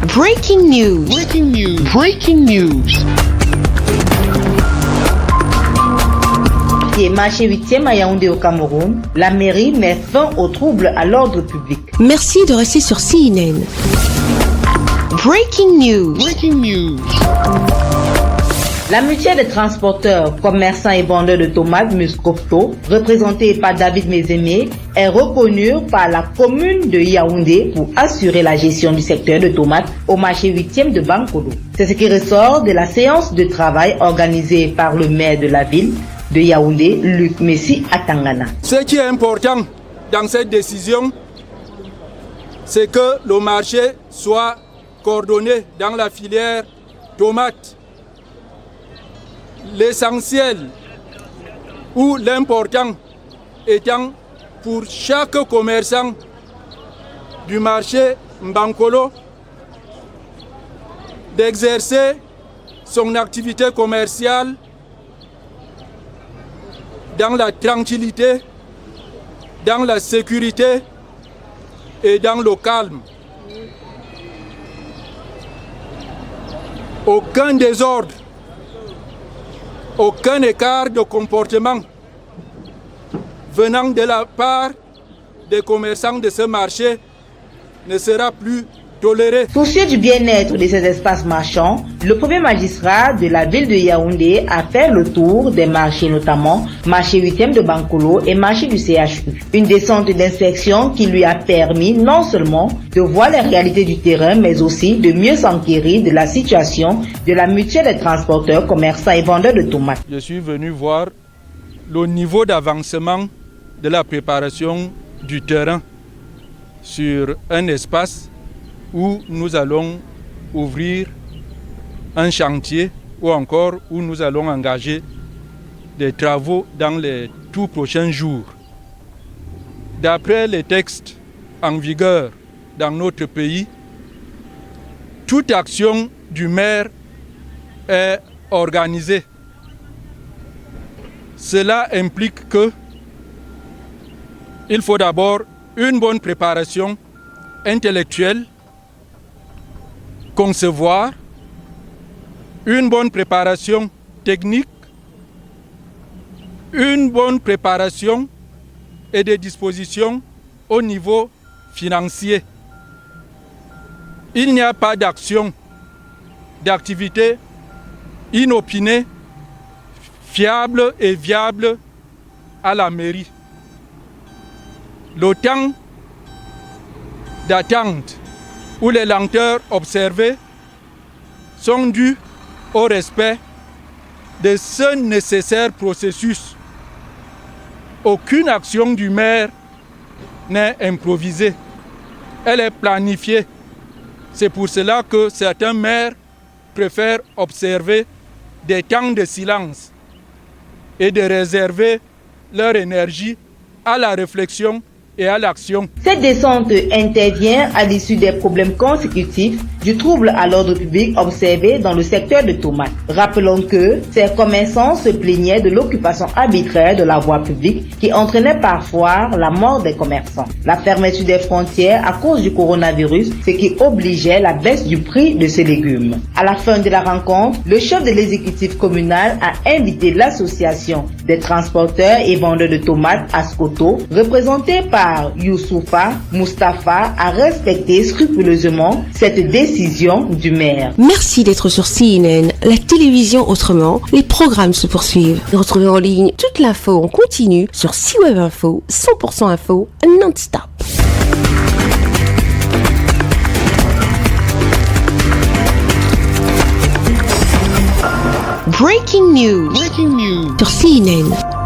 Breaking news. Breaking news. Breaking news. Qui est marché 8e à Yaoundé au Cameroun, la mairie met fin aux troubles à l'ordre public. Merci de rester sur CNN. Breaking news. Breaking news. La mutuelle des transporteurs, commerçants et vendeurs de tomates Muscofto, représentée par David Mézémé, est reconnue par la commune de Yaoundé pour assurer la gestion du secteur de tomates au marché 8e de Bankolo. C'est ce qui ressort de la séance de travail organisée par le maire de la ville de Yaoundé, Luc Messi Atangana. Ce qui est important dans cette décision, c'est que le marché soit coordonné dans la filière tomate. L'essentiel ou l'important étant pour chaque commerçant du marché Mbankolo d'exercer son activité commerciale dans la tranquillité, dans la sécurité et dans le calme. Aucun désordre, aucun écart de comportement venant de la part des commerçants de ce marché ne sera plus toléré. Soucieux du bien-être de ces espaces marchands, le premier magistrat de la ville de Yaoundé a fait le tour des marchés, notamment marché 8e de Bankolo et marché du CHU. Une descente d'inspection qui lui a permis non seulement de voir les réalités du terrain, mais aussi de mieux s'enquérir de la situation de la mutuelle des transporteurs, commerçants et vendeurs de tomates. Je suis venu voir le niveau d'avancement de la préparation du terrain sur un espace où nous allons ouvrir un chantier ou encore où nous allons engager des travaux dans les tout prochains jours. D'après les textes en vigueur dans notre pays, toute action du maire est organisée. Cela implique que il faut d'abord une bonne préparation intellectuelle, concevoir, une bonne préparation technique, une bonne préparation et des dispositions au niveau financier. Il n'y a pas d'action, d'activité inopinée, fiable et viable à la mairie. Le temps d'attente ou les lenteurs observées sont dues au respect de ce nécessaire processus. Aucune action du maire n'est improvisée, elle est planifiée. C'est pour cela que certains maires préfèrent observer des temps de silence et de réserver leur énergie à la réflexion et à l'action. Cette descente intervient à l'issue des problèmes consécutifs du trouble à l'ordre public observé dans le secteur de tomates. Rappelons que ces commerçants se plaignaient de l'occupation arbitraire de la voie publique qui entraînait parfois la mort des commerçants. La fermeture des frontières à cause du coronavirus, ce qui obligeait la baisse du prix de ces légumes. À la fin de la rencontre, le chef de l'exécutif communal a invité l'association des transporteurs et vendeurs de tomates Ascoto, représentée par Youssoufa Mustafa, à respecter scrupuleusement cette décision du maire. Merci d'être sur CNN, la télévision autrement. Les programmes se poursuivent. Retrouvez en ligne toute l'info en continu sur C-Web Info, 100% info, non-stop. Breaking news. Breaking news. Sur CNN.